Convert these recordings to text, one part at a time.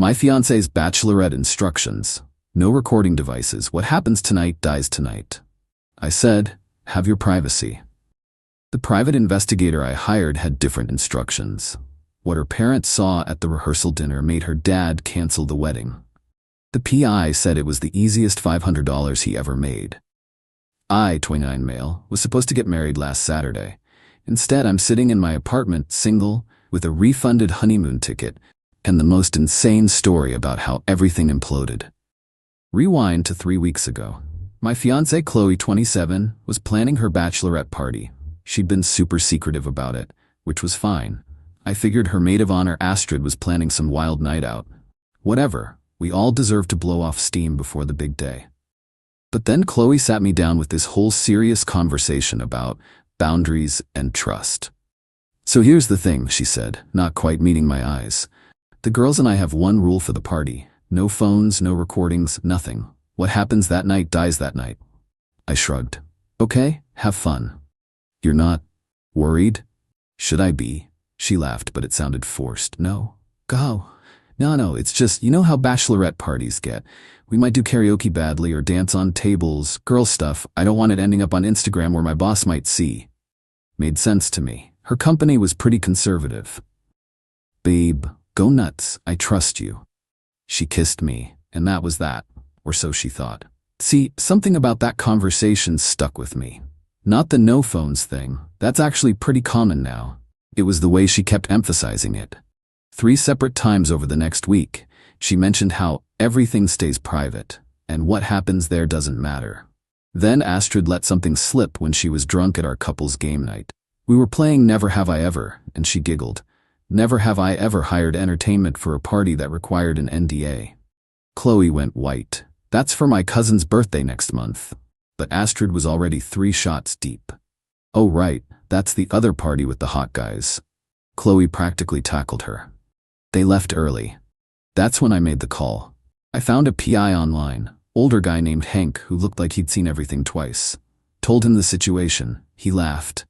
My fiancé's Bachelorette instructions. No recording devices. What happens tonight dies tonight. I said, have your privacy. The private investigator I hired had different instructions. What her parents saw at the rehearsal dinner made her dad cancel the wedding. The PI said it was the easiest $500 he ever made. I, 29 male, was supposed to get married last Saturday. Instead, I'm sitting in my apartment, single, with a refunded honeymoon ticket, and the most insane story about how everything imploded. Rewind to 3 weeks ago. My fiancée Qley, 27, was planning her bachelorette party. She'd been super secretive about it, which was fine. I figured her maid of honor Astrid was planning some wild night out. Whatever, we all deserve to blow off steam before the big day. But then Qley sat me down with this whole serious conversation about boundaries and trust. So here's the thing, she said, not quite meeting my eyes. The girls and I have one rule for the party. No phones, no recordings, nothing. What happens that night dies that night. I shrugged. Okay, have fun. You're not worried? Should I be? She laughed, but it sounded forced. No. Go. No, it's just, you know how bachelorette parties get. We might do karaoke badly or dance on tables, girl stuff. I don't want it ending up on Instagram where my boss might see. Made sense to me. Her company was pretty conservative. Babe, go nuts. I trust you. She kissed me, and that was that, or so she thought. See, something about that conversation stuck with me. Not the no phones thing. That's actually pretty common now. It was the way she kept emphasizing it. 3 separate times over the next week, she mentioned how everything stays private, and what happens there doesn't matter. Then Astrid let something slip when she was drunk at our couple's game night. We were playing Never Have I Ever, and she giggled. Never have I ever hired entertainment for a party that required an NDA. Qley went white. That's for my cousin's birthday next month. But Astrid was already 3 shots deep. Oh right, that's the other party with the hot guys. Qley practically tackled her. They left early. That's when I made the call. I found a PI online, older guy named Hank who looked like he'd seen everything twice. Told him the situation. He laughed.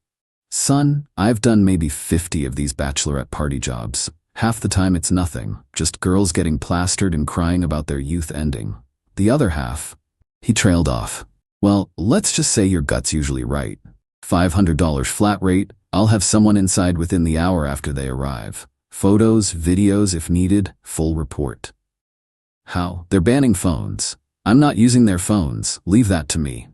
Son, I've done maybe 50 of these bachelorette party jobs. Half the time it's nothing, just girls getting plastered and crying about their youth ending. The other half, he trailed off. Well, let's just say your gut's usually right. $500 flat rate, I'll have someone inside within the hour after they arrive. Photos, videos if needed, full report. How? They're banning phones. I'm not using their phones, leave that to me.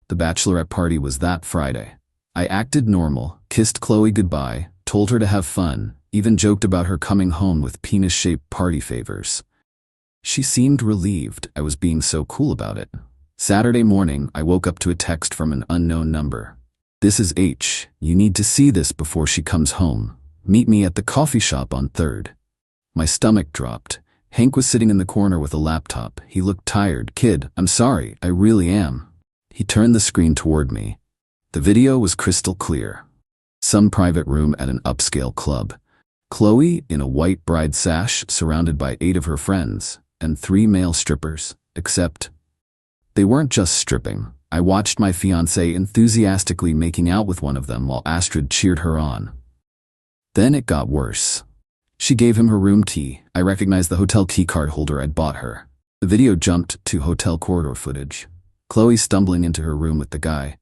The bachelorette party was that Friday. I acted normal, kissed Qley goodbye, told her to have fun, even joked about her coming home with penis-shaped party favors. She seemed relieved I was being so cool about it. Saturday morning, I woke up to a text from an unknown number. This is H. You need to see this before she comes home. Meet me at the coffee shop on 3rd. My stomach dropped. Hank was sitting in the corner with a laptop. He looked tired. Kid, I'm sorry, I really am. He turned the screen toward me. The video was crystal clear. Some private room at an upscale club. Qley in a white bride sash surrounded by 8 of her friends, and 3 male strippers, except they weren't just stripping. I watched my fiancée enthusiastically making out with one of them while Astrid cheered her on. Then it got worse. She gave him her room key. I recognized the hotel key card holder I'd bought her. The video jumped to hotel corridor footage. Qley stumbling into her room with the guy.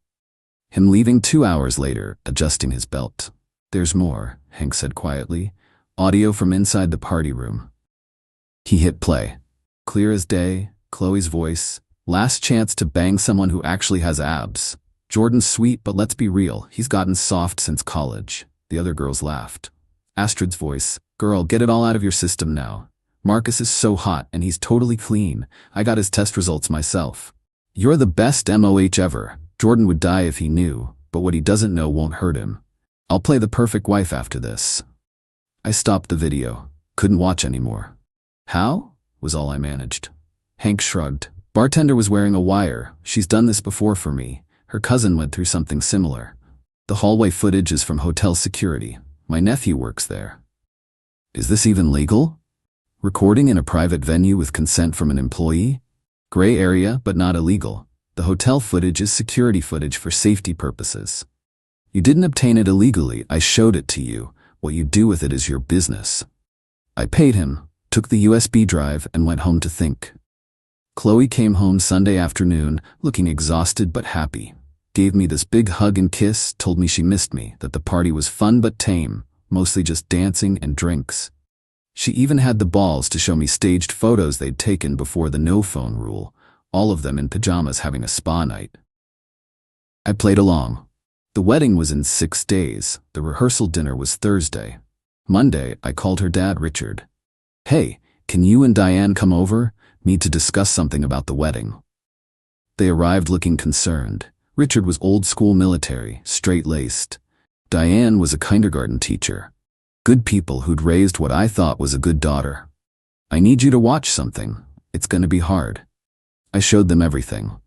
Him leaving 2 hours later, adjusting his belt. There's more, Hank said quietly. Audio from inside the party room. He hit play. Clear as day, Qley's voice. Last chance to bang someone who actually has abs. Jordan's sweet, but let's be real, he's gotten soft since college. The other girls laughed. Astrid's voice. Girl, get it all out of your system now. Marcus is so hot and he's totally clean. I got his test results myself. You're the best MOH ever. Jordan would die if he knew, but what he doesn't know won't hurt him. I'll play the perfect wife after this. I stopped the video. Couldn't watch anymore. How? Was all I managed. Hank shrugged. Bartender was wearing a wire. She's done this before for me. Her cousin went through something similar. The hallway footage is from hotel security. My nephew works there. Is this even legal? Recording in a private venue with consent from an employee? Gray area, but not illegal. The hotel footage is security footage for safety purposes. You didn't obtain it illegally. I showed it to you. What you do with it is your business. I paid him. took the USB drive and went home to think. Qley came home Sunday afternoon, looking exhausted but happy. Gave me this big hug and kiss, told me she missed me, that the party was fun but tame, mostly just dancing and drinks. She even had the balls to show me staged photos they'd taken before the no-phone rule, all of them in pajamas having a spa night. I played along. The wedding was in 6 days. The rehearsal dinner was Thursday. Monday, I called her dad, Richard. "Hey, can you and Diane come over? Need to discuss something about the wedding." They arrived looking concerned. Richard was old-school military, straight-laced. Diane was a kindergarten teacher. Good people who'd raised what I thought was a good daughter. "I need you to watch something. It's gonna be hard." I showed them everything.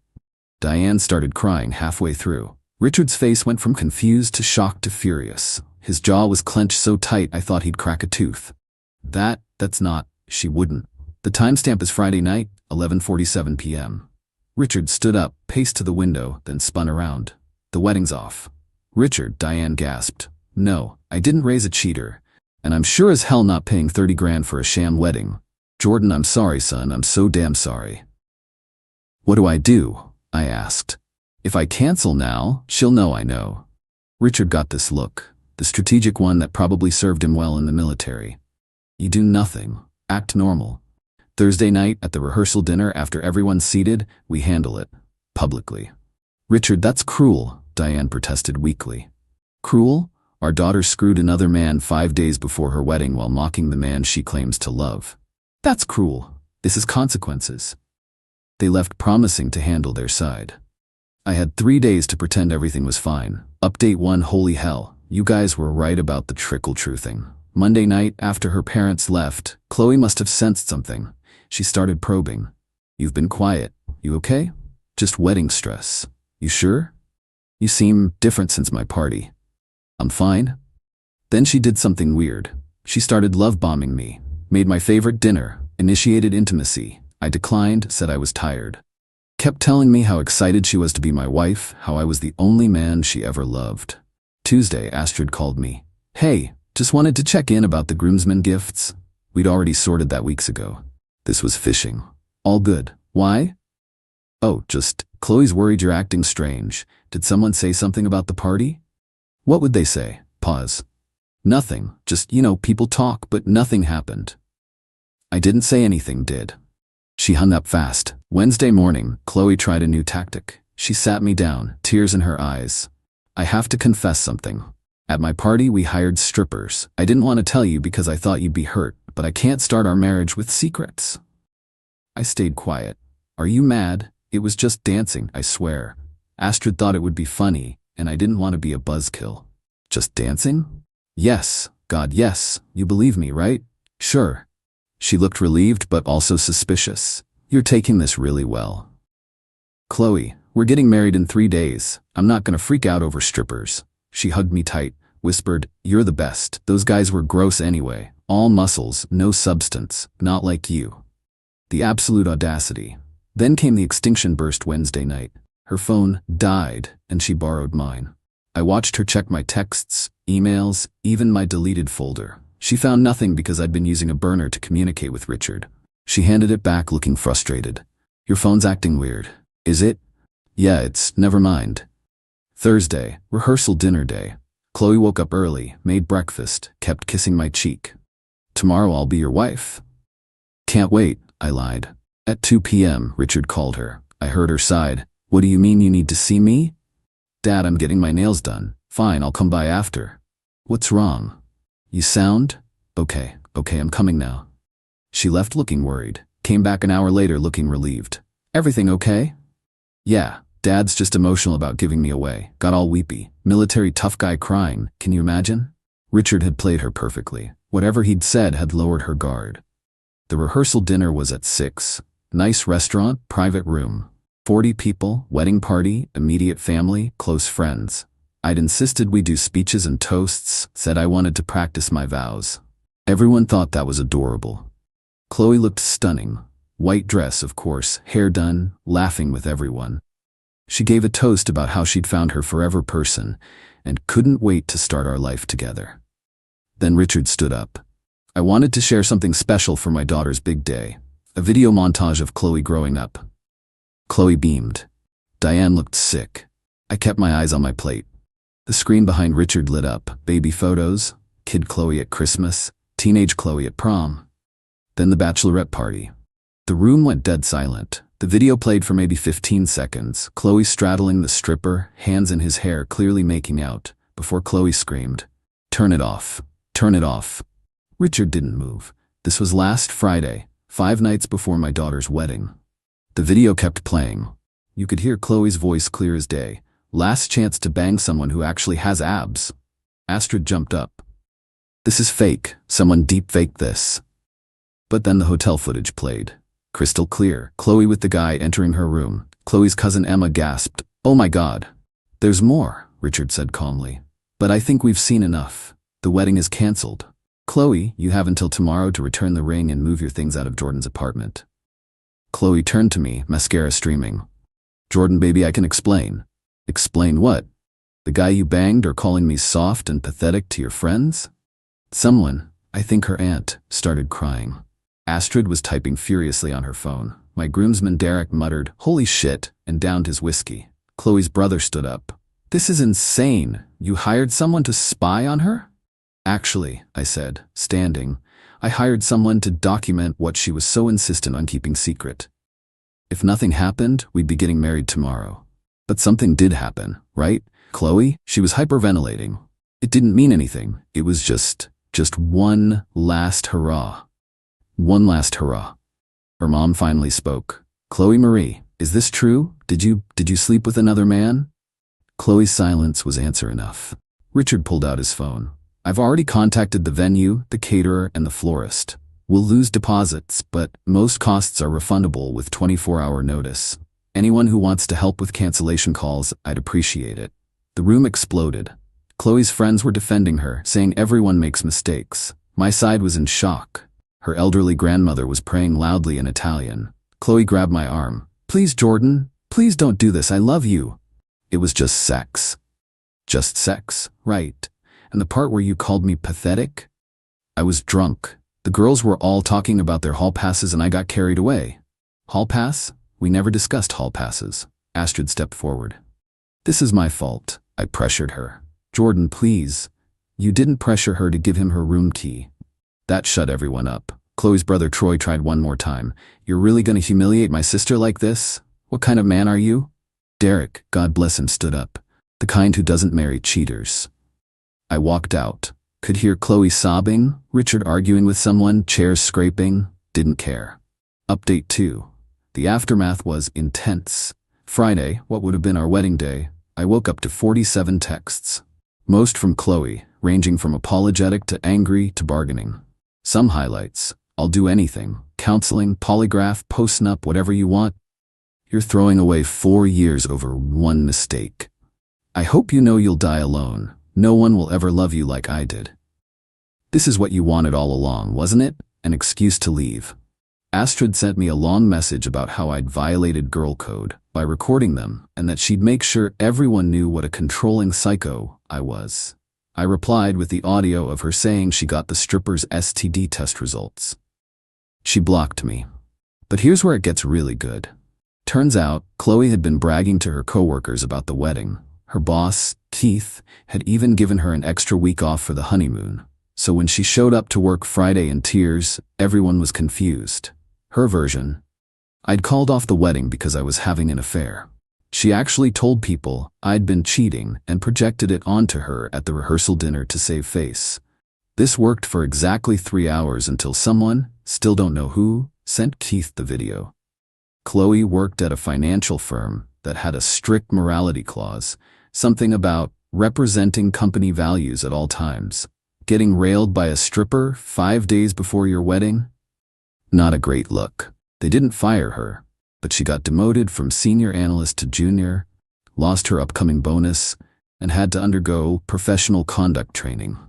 Diane started crying halfway through. Richard's face went from confused to shocked to furious. His jaw was clenched so tight I thought he'd crack a tooth. That's not, she wouldn't. The timestamp is Friday night, 11:47 p.m. Richard stood up, paced to the window, then spun around. "The wedding's off." "Richard," Diane gasped. "No, I didn't raise a cheater. And I'm sure as hell not paying 30 grand for a sham wedding. Jordan, I'm sorry, son, I'm so damn sorry." "What do I do?" I asked. "If I cancel now, she'll know I know." Richard got this look, the strategic one that probably served him well in the military. "You do nothing. Act normal. Thursday night at the rehearsal dinner after everyone's seated, we handle it. Publicly." "Richard, that's cruel," Diane protested weakly. "Cruel? Our daughter screwed another man 5 days before her wedding while mocking the man she claims to love. That's cruel. This is consequences." They left promising to handle their side. I had 3 days to pretend everything was fine. Update 1: Holy hell, you guys were right about the trickle-truthing. Monday night, after her parents left, Qley must have sensed something. She started probing. "You've been quiet. You okay?" "Just wedding stress." "You sure? You seem different since my party." "I'm fine." Then she did something weird. She started love-bombing me, made my favorite dinner, initiated intimacy. I declined, said I was tired. Kept telling me how excited she was to be my wife, how I was the only man she ever loved. Tuesday, Astrid called me. "Hey, just wanted to check in about the groomsmen gifts." We'd already sorted that weeks ago. This was fishing. "All good. Why?" "Oh, just, Chloe's worried you're acting strange. Did someone say something about the party?" "What would they say?" Pause. "Nothing. Just, people talk, but nothing happened." I didn't say anything, did. She hung up fast. Wednesday morning, Qley tried a new tactic. She sat me down, tears in her eyes. "I have to confess something. At my party, we hired strippers. I didn't want to tell you because I thought you'd be hurt, but I can't start our marriage with secrets." I stayed quiet. "Are you mad? It was just dancing, I swear. Astrid thought it would be funny, and I didn't want to be a buzzkill." "Just dancing?" "Yes. God, yes. You believe me, right?" "Sure." She looked relieved but also suspicious. "You're taking this really well." "Qley, we're getting married in 3 days. I'm not gonna freak out over strippers." She hugged me tight, whispered, "You're the best. Those guys were gross anyway. All muscles, no substance, not like you." The absolute audacity. Then came the extinction burst Wednesday night. Her phone died, and she borrowed mine. I watched her check my texts, emails, even my deleted folder. She found nothing because I'd been using a burner to communicate with Richard. She handed it back looking frustrated. "Your phone's acting weird." "Is it?" "Yeah, never mind." Thursday, rehearsal dinner day. Qley woke up early, made breakfast, kept kissing my cheek. "Tomorrow I'll be your wife." "Can't wait," I lied. At 2 p.m., Richard called her. I heard her sigh. "What do you mean you need to see me?" "Dad, I'm getting my nails done." "Fine, I'll come by after." "What's wrong?" "You sound?" Okay, I'm coming now." She left looking worried, came back an hour later looking relieved. "Everything okay?" "Yeah, Dad's just emotional about giving me away. Got all weepy. Military tough guy crying, can you imagine?" Richard had played her perfectly. Whatever he'd said had lowered her guard. The rehearsal dinner was at 6. Nice restaurant, private room. 40 people, wedding party, immediate family, close friends. I'd insisted we do speeches and toasts, said I wanted to practice my vows. Everyone thought that was adorable. Qley looked stunning. White dress, of course, hair done, laughing with everyone. She gave a toast about how she'd found her forever person and couldn't wait to start our life together. Then Richard stood up. I wanted to share something special for my daughter's big day. A video montage of Qley growing up. Qley beamed. Diane looked sick. I kept my eyes on my plate. The screen behind Richard lit up. Baby photos, kid Qley at Christmas, teenage Qley at prom. Then the Bachelorette party. The room went dead silent. The video played for maybe 15 seconds. Qley straddling the stripper, hands in his hair, clearly making out, before Qley screamed, "Turn it off. Turn it off." Richard didn't move. This was last Friday, 5 nights before my daughter's wedding. The video kept playing. You could hear Qley's voice clear as day. Last chance to bang someone who actually has abs. Astrid jumped up. "This is fake. Someone deep-faked this." But then the hotel footage played. Crystal clear. Qley with the guy entering her room. Qley's cousin Emma gasped, "Oh my God." "There's more," Richard said calmly. "But I think we've seen enough. The wedding is cancelled. Qley, you have until tomorrow to return the ring and move your things out of Jordan's apartment." Qley turned to me, mascara streaming. "Jordan, baby, I can explain." "Explain what? The guy you banged or calling me soft and pathetic to your friends?" Someone, I think her aunt, started crying. Astrid was typing furiously on her phone. My groomsman Derek muttered, "Holy shit," and downed his whiskey. Qley's brother stood up. "This is insane. You hired someone to spy on her?" "Actually," I said, standing, "I hired someone to document what she was so insistent on keeping secret. If nothing happened, we'd be getting married tomorrow. But something did happen, right? Qley, she was hyperventilating. It didn't mean anything. It was just one last hurrah. One last hurrah." Her mom finally spoke. "Qley Marie, is this true? Did you sleep with another man?" Qley's silence was answer enough. Richard pulled out his phone. "I've already contacted the venue, the caterer, and the florist. We'll lose deposits, but most costs are refundable with 24-hour notice. Anyone who wants to help with cancellation calls, I'd appreciate it." The room exploded. Qley's friends were defending her, saying everyone makes mistakes. My side was in shock. Her elderly grandmother was praying loudly in Italian. Qley grabbed my arm. "Please, Jordan, please don't do this. I love you." "It was just sex." "Just sex, right. And the part where you called me pathetic?" "I was drunk. The girls were all talking about their hall passes and I got carried away." "Hall pass? We never discussed hall passes." Astrid stepped forward. "This is my fault." I pressured her. "Jordan, please." "You didn't pressure her to give him her room key." That shut everyone up. Qley's brother Troy tried one more time. "You're really gonna humiliate my sister like this? What kind of man are you?" Derek, God bless him, stood up. "The kind who doesn't marry cheaters." I walked out. Could hear Qley sobbing, Richard arguing with someone, chairs scraping. Didn't care. Update 2. The aftermath was intense. Friday, what would have been our wedding day, I woke up to 47 texts. Most from Qley, ranging from apologetic to angry to bargaining. Some highlights: "I'll do anything. Counseling, polygraph, post-nup, whatever you want. You're throwing away 4 years over one mistake. I hope you know you'll die alone. No one will ever love you like I did. This is what you wanted all along, wasn't it? An excuse to leave." Astrid sent me a long message about how I'd violated girl code by recording them and that she'd make sure everyone knew what a controlling psycho I was. I replied with the audio of her saying she got the stripper's STD test results. She blocked me. But here's where it gets really good. Turns out, Qley had been bragging to her coworkers about the wedding. Her boss, Keith, had even given her an extra week off for the honeymoon. So when she showed up to work Friday in tears, everyone was confused. Her version: "I'd called off the wedding because I was having an affair." She actually told people I'd been cheating and projected it onto her at the rehearsal dinner to save face. This worked for exactly 3 hours until someone, still don't know who, sent Keith the video. Qley worked at a financial firm that had a strict morality clause, something about representing company values at all times. Getting railed by a stripper 5 days before your wedding? Not a great look. They didn't fire her, but she got demoted from senior analyst to junior, lost her upcoming bonus, and had to undergo professional conduct training.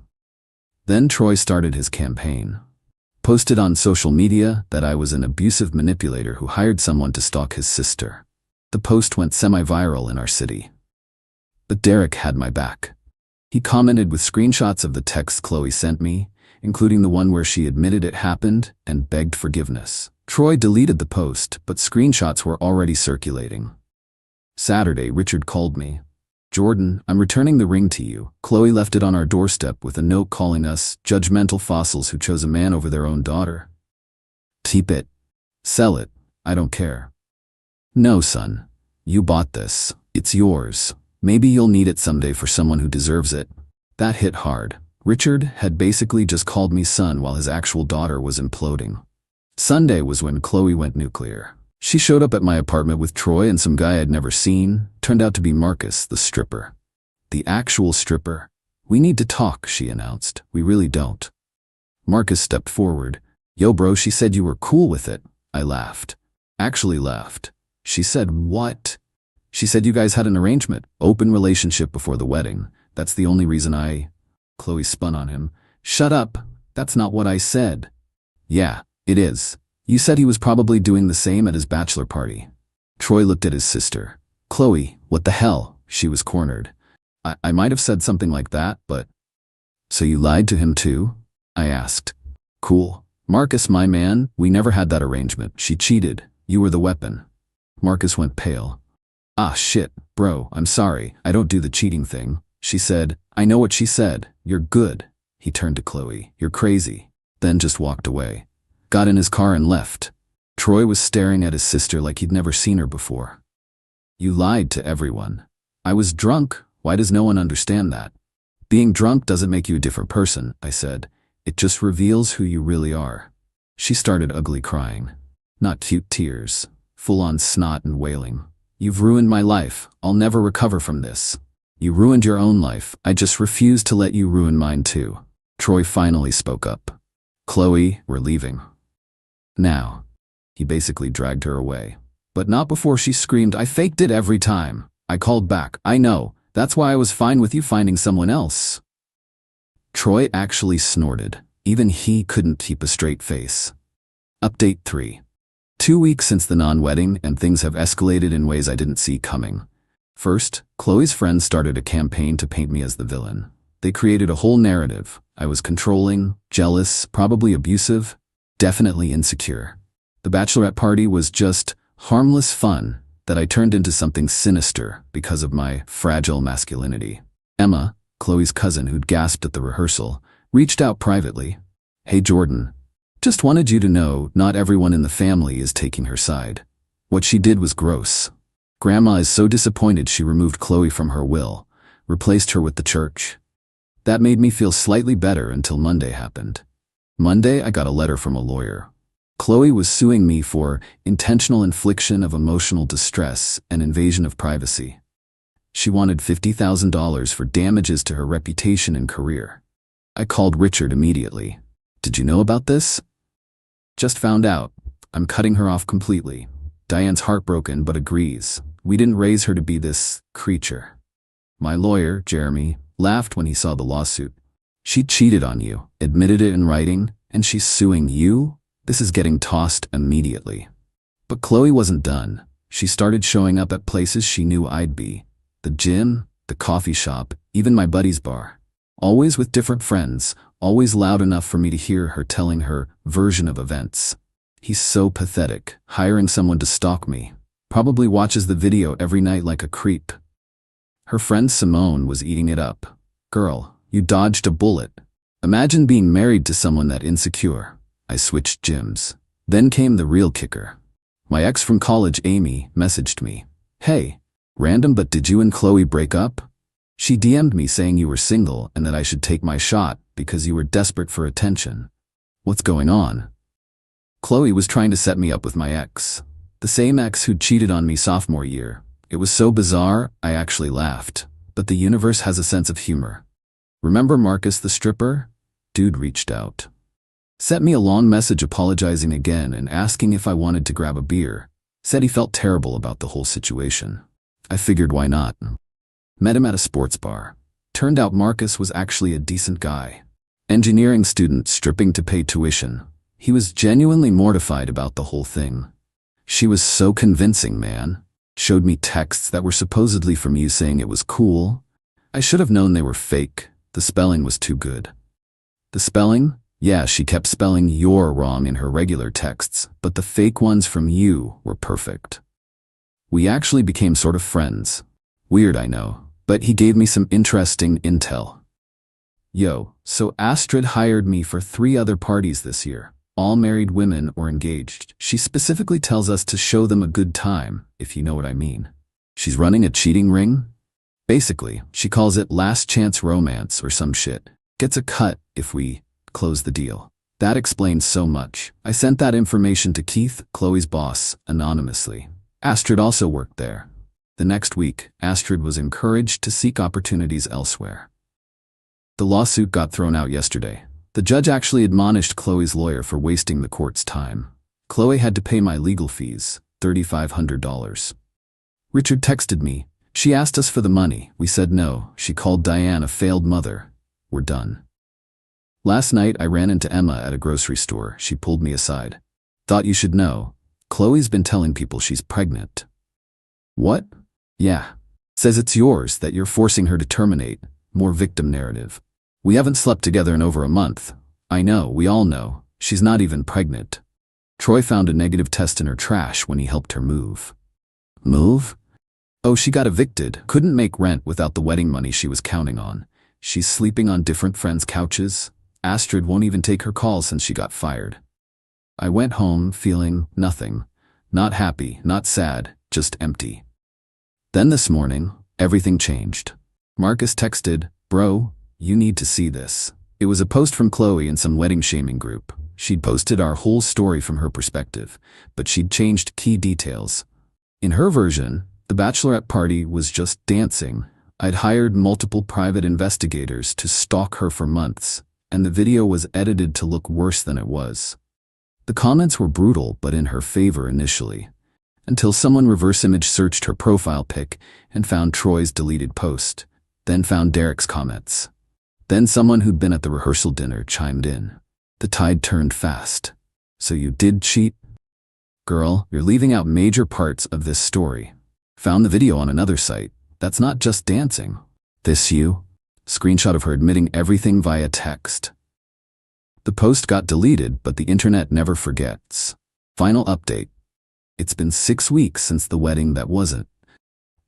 Then Troy started his campaign. Posted on social media that I was an abusive manipulator who hired someone to stalk his sister. The post went semi-viral in our city. But Derek had my back. He commented with screenshots of the texts Qley sent me, including the one where she admitted it happened and begged forgiveness. Troy deleted the post, but screenshots were already circulating. Saturday, Richard called me. "Jordan, I'm returning the ring to you. Qley left it on our doorstep with a note calling us judgmental fossils who chose a man over their own daughter. Keep it. Sell it. I don't care." "No, son. You bought this. It's yours. Maybe you'll need it someday for someone who deserves it." That hit hard. Richard had basically just called me son while his actual daughter was imploding. Sunday was when Qley went nuclear. She showed up at my apartment with Troy and some guy I'd never seen. Turned out to be Marcus, the stripper. The actual stripper. "We need to talk," she announced. "We really don't." Marcus stepped forward. "Yo bro, she said you were cool with it." I laughed. Actually laughed. She said, "What?" "She said you guys had an arrangement. Open relationship before the wedding. That's the only reason I..." Qley spun on him. "Shut up. That's not what I said." "Yeah, it is. You said he was probably doing the same at his bachelor party." Troy looked at his sister. "Qley, what the hell?" She was cornered. I might have said something like that, but..." "So you lied to him too?" I asked. "Cool. Marcus, my man, we never had that arrangement. She cheated. You were the weapon." Marcus went pale. "Ah shit, bro, I'm sorry. I don't do the cheating thing." She said, "I know what she said. You're good." He turned to Qley. "You're crazy." Then just walked away. Got in his car and left. Troy was staring at his sister like he'd never seen her before. "You lied to everyone." "I was drunk. Why does no one understand that?" "Being drunk doesn't make you a different person," I said. "It just reveals who you really are." She started ugly crying. Not cute tears. Full-on snot and wailing. "You've ruined my life. I'll never recover from this." "You ruined your own life. I just refuse to let you ruin mine too." Troy finally spoke up. "Qley, we're leaving. Now." He basically dragged her away. But not before she screamed, "I faked it every time." I called back, "I know. That's why I was fine with you finding someone else." Troy actually snorted. Even he couldn't keep a straight face. Update 3. 2 weeks since the non-wedding, and things have escalated in ways I didn't see coming. First, Qley's friends started a campaign to paint me as the villain. They created a whole narrative. I was controlling, jealous, probably abusive, definitely insecure. The bachelorette party was just harmless fun that I turned into something sinister because of my fragile masculinity. Emma, Qley's cousin who'd gasped at the rehearsal, reached out privately. "Hey Jordan, just wanted you to know not everyone in the family is taking her side. What she did was gross. Grandma is so disappointed she removed Qley from her will, replaced her with the church." That made me feel slightly better until Monday happened. Monday, I got a letter from a lawyer. Qley was suing me for intentional infliction of emotional distress and invasion of privacy. She wanted $50,000 for damages to her reputation and career. I called Richard immediately. "Did you know about this?" "Just found out. I'm cutting her off completely." Diane's heartbroken but agrees. "We didn't raise her to be this creature." My lawyer, Jeremy, laughed when he saw the lawsuit. "She cheated on you, admitted it in writing, and she's suing you? This is getting tossed immediately." But Qley wasn't done. She started showing up at places she knew I'd be. The gym, the coffee shop, even my buddy's bar. Always with different friends, always loud enough for me to hear her telling her version of events. He's so pathetic, hiring someone to stalk me. Probably watches the video every night like a creep. Her friend Simone was eating it up. "Girl, you dodged a bullet. Imagine being married to someone that insecure." I switched gyms. Then came the real kicker. My ex from college, Amy, messaged me. "Hey, random, but did you and Qley break up?" She DM'd me saying you were single and that I should take my shot because you were desperate for attention. What's going on? Qley was trying to set me up with my ex. The same ex who'd cheated on me sophomore year. It was so bizarre, I actually laughed. But the universe has a sense of humor. Remember Marcus the stripper? Dude reached out. Sent me a long message apologizing again and asking if I wanted to grab a beer. Said he felt terrible about the whole situation. I figured why not. Met him at a sports bar. Turned out Marcus was actually a decent guy. Engineering student stripping to pay tuition. He was genuinely mortified about the whole thing. She was so convincing, man. Showed me texts that were supposedly from you saying it was cool. I should have known they were fake. The spelling was too good. The spelling? Yeah, she kept spelling "you're" wrong in her regular texts, but the fake ones from you were perfect. We actually became sort of friends. Weird, I know, but he gave me some interesting intel. Yo, so Astrid hired me for 3 other parties this year, all married women or engaged. She specifically tells us to show them a good time, if you know what I mean. She's running a cheating ring? Basically, she calls it last chance romance or some shit. Gets a cut if we close the deal. That explains so much. I sent that information to Keith, Qley's boss, anonymously. Astrid also worked there. The next week, Astrid was encouraged to seek opportunities elsewhere. The lawsuit got thrown out yesterday. The judge actually admonished Qley's lawyer for wasting the court's time. Qley had to pay my legal fees, $3,500. Richard texted me. She asked us for the money. We said no. She called Diane a failed mother. We're done. Last night I ran into Emma at a grocery store. She pulled me aside. Thought you should know. Qley's been telling people she's pregnant. What? Yeah. Says it's yours, that you're forcing her to terminate. More victim narrative. We haven't slept together in over a month. I know, we all know. She's not even pregnant. Troy found a negative test in her trash when he helped her move. Move? Oh, she got evicted. Couldn't make rent without the wedding money she was counting on. She's sleeping on different friends' couches. Astrid won't even take her calls since she got fired. I went home feeling nothing. Not happy, not sad, just empty. Then this morning, everything changed. Marcus texted, "Bro, you need to see this." It was a post from Qley in some wedding shaming group. She'd posted our whole story from her perspective, but she'd changed key details. In her version, the bachelorette party was just dancing. I'd hired multiple private investigators to stalk her for months, and the video was edited to look worse than it was. The comments were brutal but in her favor initially, until someone reverse image searched her profile pic and found Troy's deleted post, then found Derek's comments. Then someone who'd been at the rehearsal dinner chimed in. The tide turned fast. So you did cheat? Girl, you're leaving out major parts of this story. Found the video on another site. That's not just dancing. This you? Screenshot of her admitting everything via text. The post got deleted, but the internet never forgets. Final update. It's been 6 weeks since the wedding that wasn't.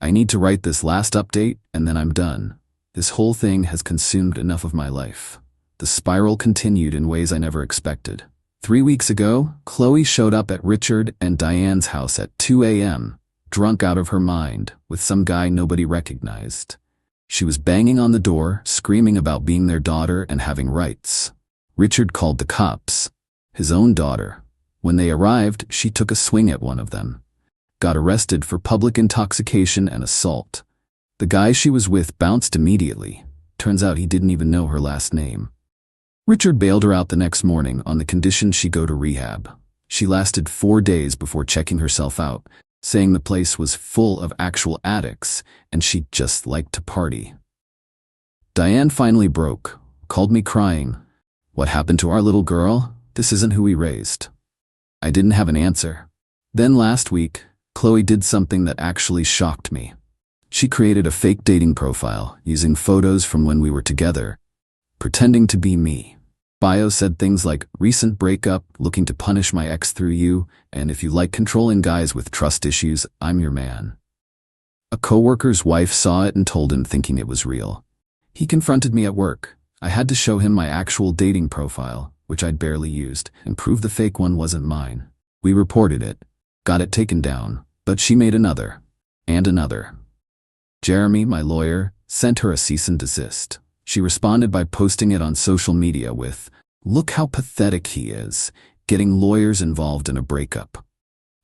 I need to write this last update and then I'm done. This whole thing has consumed enough of my life. The spiral continued in ways I never expected. 3 weeks ago, Qley showed up at Richard and Diane's house at 2 a.m., drunk out of her mind, with some guy nobody recognized. She was banging on the door, screaming about being their daughter and having rights. Richard called the cops. His own daughter. When they arrived, she took a swing at one of them. Got arrested for public intoxication and assault. The guy she was with bounced immediately. Turns out he didn't even know her last name. Richard bailed her out the next morning on the condition she go to rehab. She lasted 4 days before checking herself out, saying the place was full of actual addicts and she'd just like to party. Diane finally broke, called me crying. What happened to our little girl? This isn't who we raised. I didn't have an answer. Then last week, Qley did something that actually shocked me. She created a fake dating profile using photos from when we were together, pretending to be me. Bio said things like, "Recent breakup, looking to punish my ex through you, and if you like controlling guys with trust issues, I'm your man." A coworker's wife saw it and told him, thinking it was real. He confronted me at work. I had to show him my actual dating profile, which I'd barely used, and prove the fake one wasn't mine. We reported it, got it taken down, but she made another, and another. Jeremy, my lawyer, sent her a cease and desist. She responded by posting it on social media with, "Look how pathetic he is, getting lawyers involved in a breakup."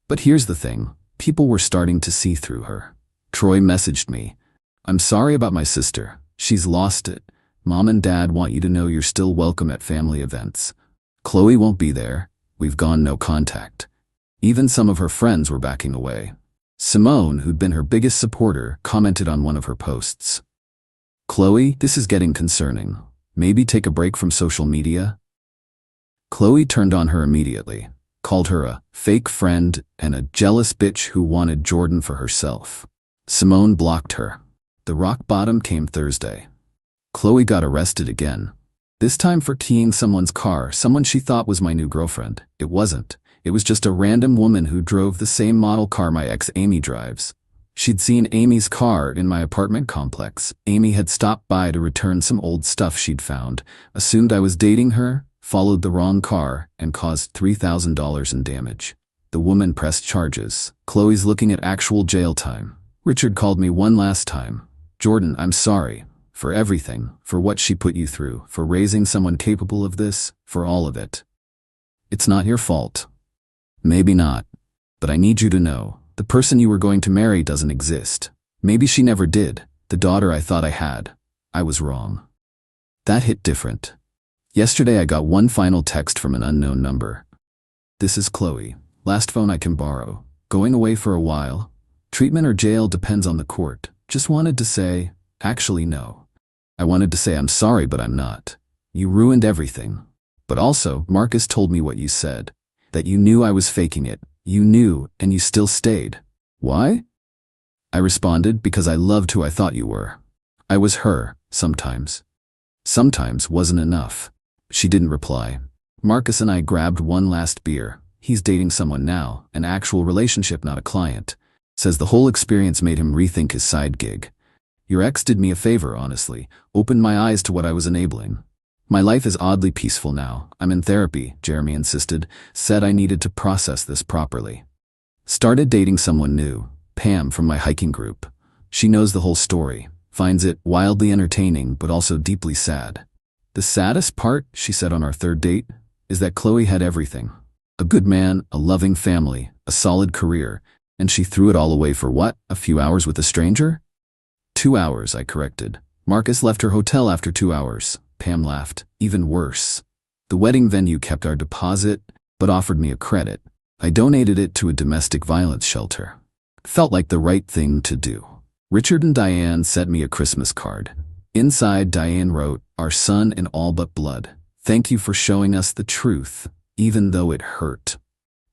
But here's the thing, people were starting to see through her. Troy messaged me, "I'm sorry about my sister. She's lost it. Mom and Dad want you to know you're still welcome at family events. Qley won't be there. We've gone no contact." Even some of her friends were backing away. Simone, who'd been her biggest supporter, commented on one of her posts. "Qley, this is getting concerning. Maybe take a break from social media?" Qley turned on her immediately, called her a fake friend and a jealous bitch who wanted Jordan for herself. Simone blocked her. The rock bottom came Thursday. Qley got arrested again. This time for keying someone's car, someone she thought was my new girlfriend. It wasn't. It was just a random woman who drove the same model car my ex Amy drives. She'd seen Amy's car in my apartment complex. Amy had stopped by to return some old stuff she'd found, assumed I was dating her, followed the wrong car, and caused $3,000 in damage. The woman pressed charges. Qley's looking at actual jail time. Richard called me one last time. Jordan, I'm sorry. For everything, for what she put you through, for raising someone capable of this, for all of it. It's not your fault. Maybe not. But I need you to know, the person you were going to marry doesn't exist. Maybe she never did. The daughter I thought I had. I was wrong. That hit different. Yesterday I got one final text from an unknown number. This is Qley. Last phone I can borrow. Going away for a while. Treatment or jail depends on the court. Just wanted to say, actually no. I wanted to say I'm sorry, but I'm not. You ruined everything. But also, Marcus told me what you said. That you knew I was faking it. You knew, and you still stayed. Why? I responded, because I loved who I thought you were. I was her, sometimes. Sometimes wasn't enough. She didn't reply. Marcus and I grabbed one last beer. He's dating someone now, an actual relationship, not a client. Says the whole experience made him rethink his side gig. Your ex did me a favor, honestly. Opened my eyes to what I was enabling. My life is oddly peaceful now. I'm in therapy, Jeremy insisted. Said I needed to process this properly. Started dating someone new, Pam from my hiking group. She knows the whole story. Finds it wildly entertaining, but also deeply sad. The saddest part, she said on our third date, is that Qley had everything. A good man, a loving family, a solid career, and she threw it all away for what? A few hours with a stranger? 2 hours, I corrected. Marcus left her hotel after 2 hours. Pam laughed. Even worse. The wedding venue kept our deposit, but offered me a credit. I donated it to a domestic violence shelter. Felt like the right thing to do. Richard and Diane sent me a Christmas card. Inside, Diane wrote, "Our son in all but blood. Thank you for showing us the truth, even though it hurt."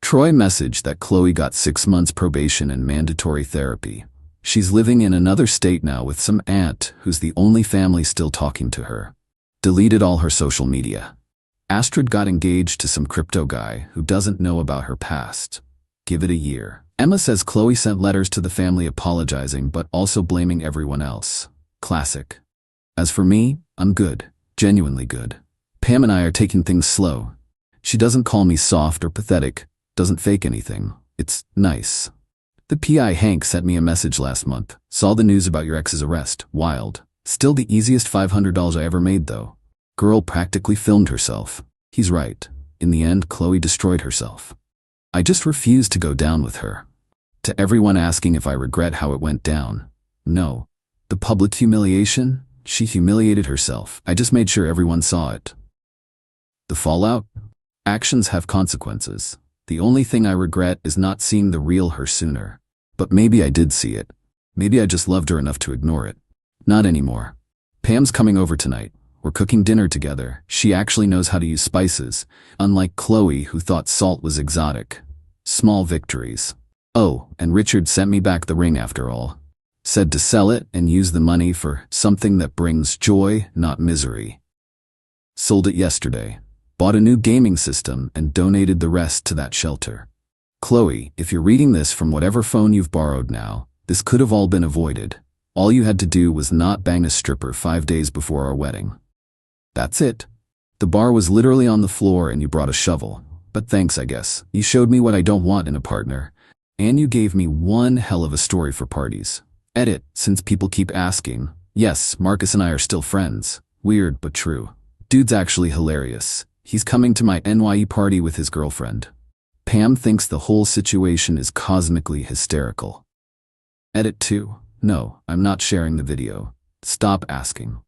Troy messaged that Qley got 6 months probation and mandatory therapy. She's living in another state now with some aunt who's the only family still talking to her. Deleted all her social media. Astrid got engaged to some crypto guy who doesn't know about her past. Give it a year. Emma says Qley sent letters to the family apologizing but also blaming everyone else. Classic. As for me, I'm good. Genuinely good. Pam and I are taking things slow. She doesn't call me soft or pathetic, doesn't fake anything. It's nice. The PI Hank sent me a message last month. Saw the news about your ex's arrest. Wild. Still the easiest $500 I ever made though. Girl practically filmed herself. He's right. In the end, Qley destroyed herself. I just refused to go down with her. To everyone asking if I regret how it went down. No. The public humiliation? She humiliated herself. I just made sure everyone saw it. The fallout? Actions have consequences. The only thing I regret is not seeing the real her sooner. But maybe I did see it. Maybe I just loved her enough to ignore it. Not anymore. Pam's coming over tonight. We're cooking dinner together. She actually knows how to use spices, unlike Qley who thought salt was exotic. Small victories. Oh, and Richard sent me back the ring after all. Said to sell it and use the money for something that brings joy, not misery. Sold it yesterday. Bought a new gaming system and donated the rest to that shelter. Qley, if you're reading this from whatever phone you've borrowed now, this could have all been avoided. All you had to do was not bang a stripper 5 days before our wedding. That's it. The bar was literally on the floor and you brought a shovel. But thanks, I guess. You showed me what I don't want in a partner. And you gave me one hell of a story for parties. Edit, since people keep asking. Yes, Marcus and I are still friends. Weird, but true. Dude's actually hilarious. He's coming to my NYE party with his girlfriend. Pam thinks the whole situation is cosmically hysterical. Edit 2. No, I'm not sharing the video. Stop asking.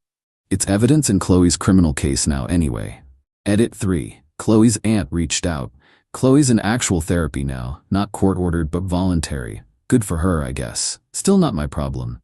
It's evidence in Qley's criminal case now anyway. Edit 3. Qley's aunt reached out. Qley's in actual therapy now, not court-ordered but voluntary. Good for her, I guess. Still not my problem.